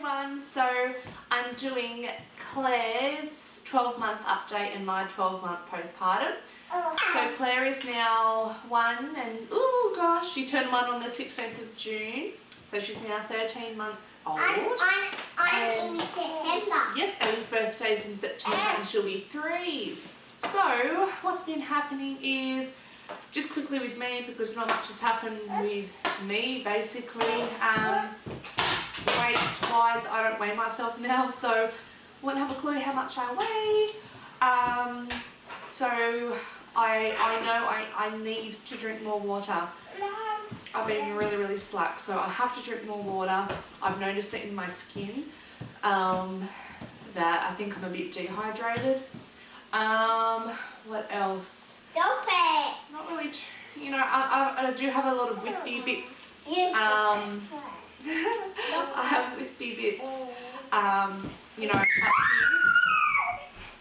everyone, so I'm doing Claire's 12-month update and my 12-month postpartum. So Claire is now 1 and oh gosh, she turned 1 on the 16th of June. So she's now 13 months old. I'm in September. Yes, Ellie's birthday's in September and she'll be 3. So what's been happening is, just quickly with me, because not much has happened with me basically. Weight-wise, I don't weigh myself now, so I won't have a clue how much I weigh. So I know I need to drink more water. I've been really slack, so I have to drink more water. I've noticed it in my skin that I think I'm a bit dehydrated. What else? Stop it. Not really, you know, I do have a lot of wispy bits. I have wispy bits, you know,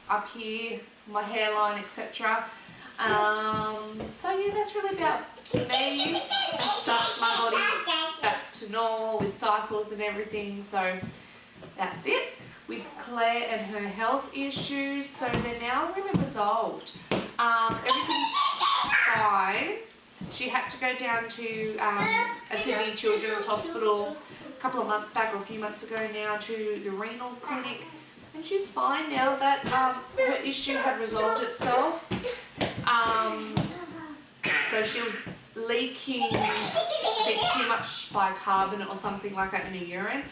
up here, my hairline, etc. So yeah, that's really about me. As such, my body's back to normal with cycles and everything, so that's it. With Claire and her health issues, so they're now really resolved. Everything's fine. She had to go down to a Sydney Children's Hospital a couple of months back, or a few months ago now, to the renal clinic, and she's fine now that her issue had resolved itself. So she was leaking a bit too much bicarbonate or something like that in her urine.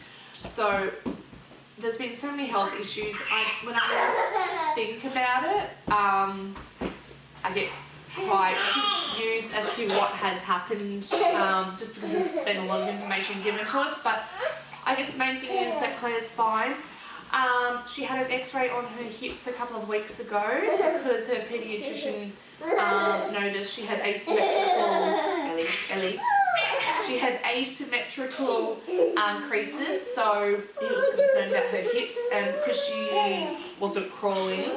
So there's been so many health issues. When I think about it, I get quite confused as to what has happened, just because there's been a lot of information given to us. But I guess the main thing is that Claire's fine. She had an x-ray on her hips a couple of weeks ago because her paediatrician noticed she had asymmetrical, Ellie, she had asymmetrical creases, so he was concerned about her hips, and because she wasn't crawling,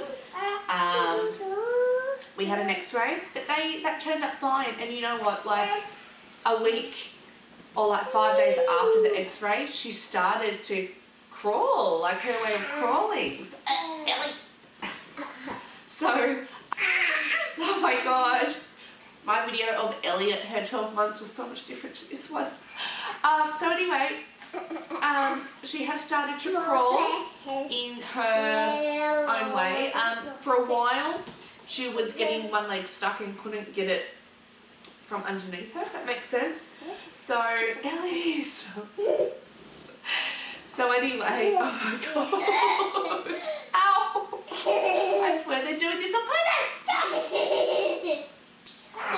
we had an x-ray, but that turned up fine. And you know what, like a week or like 5 days after the x-ray, she started to crawl, like her way of crawling. So, oh my gosh, my video of Ellie at her 12 months was so much different to this one. So anyway, she has started to crawl in her own way. For a while, she was getting one leg stuck and couldn't get it from underneath her, if that makes sense. So, Ellie, so anyway, oh my god, ow, I swear they're doing this on purpose.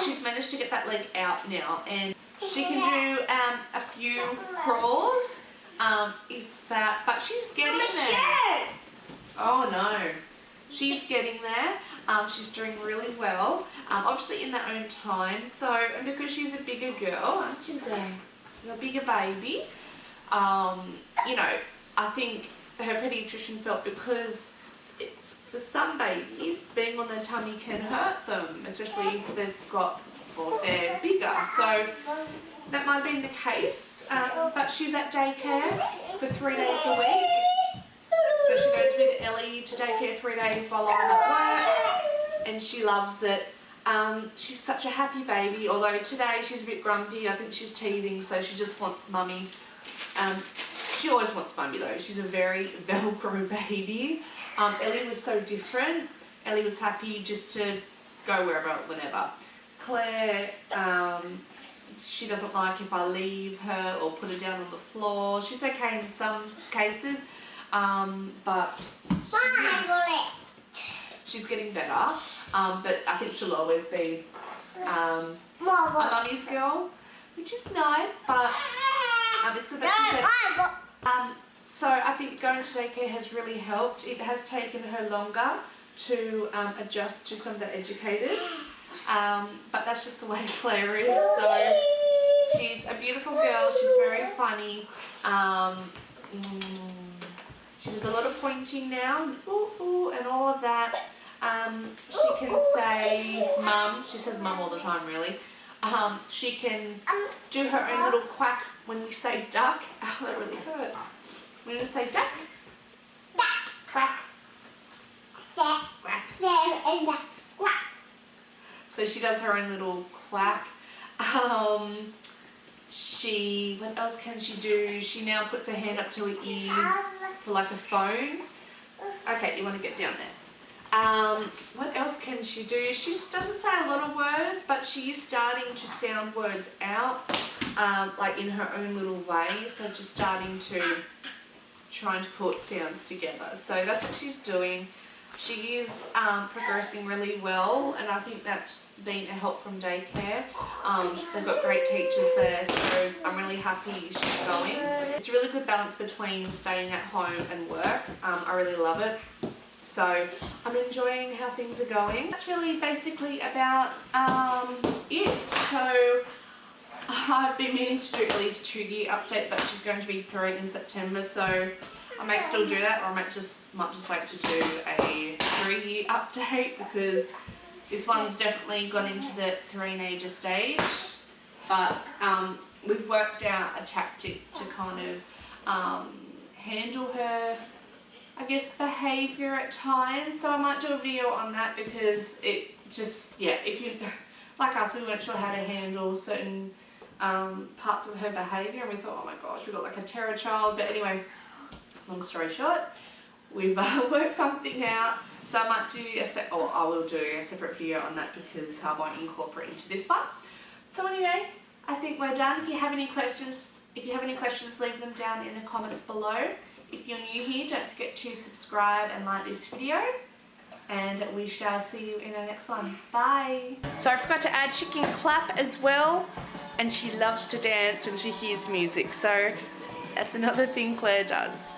She's managed to get that leg out now, and she can do a few crawls, if that, but she's getting there. Oh no, she's getting there. She's doing really well, obviously in their own time. So, and because she's a bigger girl, aren't you, Dad? You're a bigger baby. You know, I think her paediatrician felt because for some babies, being on their tummy can hurt them, especially if they've got, or if they're bigger. So that might have been the case, but she's at daycare for 3 days a week. So she goes with Ellie to daycare 3 days while I'm at work, and she loves it. She's such a happy baby, although today she's a bit grumpy. I think she's teething, so she just wants mummy. She always wants mummy though. She's a very Velcro baby. Ellie was so different. Ellie was happy just to go wherever, whenever. Claire, she doesn't like if I leave her or put her down on the floor. She's okay in some cases, but she's getting better. But I think she'll always be a mummy's girl, which is nice, but it's good that she's so I think going to daycare has really helped. It has taken her longer to adjust to some of the educators, but that's just the way Claire is. So she's a beautiful girl. She's very funny. She does a lot of pointing now, and all of that. She can say mum. She says mum all the time, really. She can do her own little quack when we say duck. Oh, that really hurt. We're going to say duck. Duck. Quack. There. Quack. There and the quack. So she does her own little quack. What else can she do? She now puts her hand up to her ear for like a phone. Okay, you want to get down there. What else can she do? She just doesn't say a lot of words, but she is starting to sound words out, like in her own little way. So just starting to trying to put sounds together. So that's what she's doing. She is progressing really well, and I think that's been a help from daycare. They've got great teachers there, so I'm really happy she's going. It's a really good balance between staying at home and work. I really love it. So I'm enjoying how things are going. That's really basically about it. So I've been meaning to do at least 2-year update, but she's going to be 3 in September, so I may still do that, or I might just wait to do a 3-year update, because this one's definitely gone into the teenager stage. But we've worked out a tactic to kind of handle her, I guess, behaviour at times. So I might do a video on that, because it just, yeah, if you, like us, we weren't sure how to handle certain parts of her behaviour, and we thought, oh my gosh, we've got like a terror child. But anyway, long story short, we've worked something out. So I might do I will do a separate video on that, because I won't incorporate into this one. So anyway, I think we're done. If you have any questions, leave them down in the comments below. If you're new here, don't forget to subscribe and like this video, and we shall see you in our next one. Bye. So I forgot to add, she can clap as well, and she loves to dance when she hears music. So that's another thing Claire does.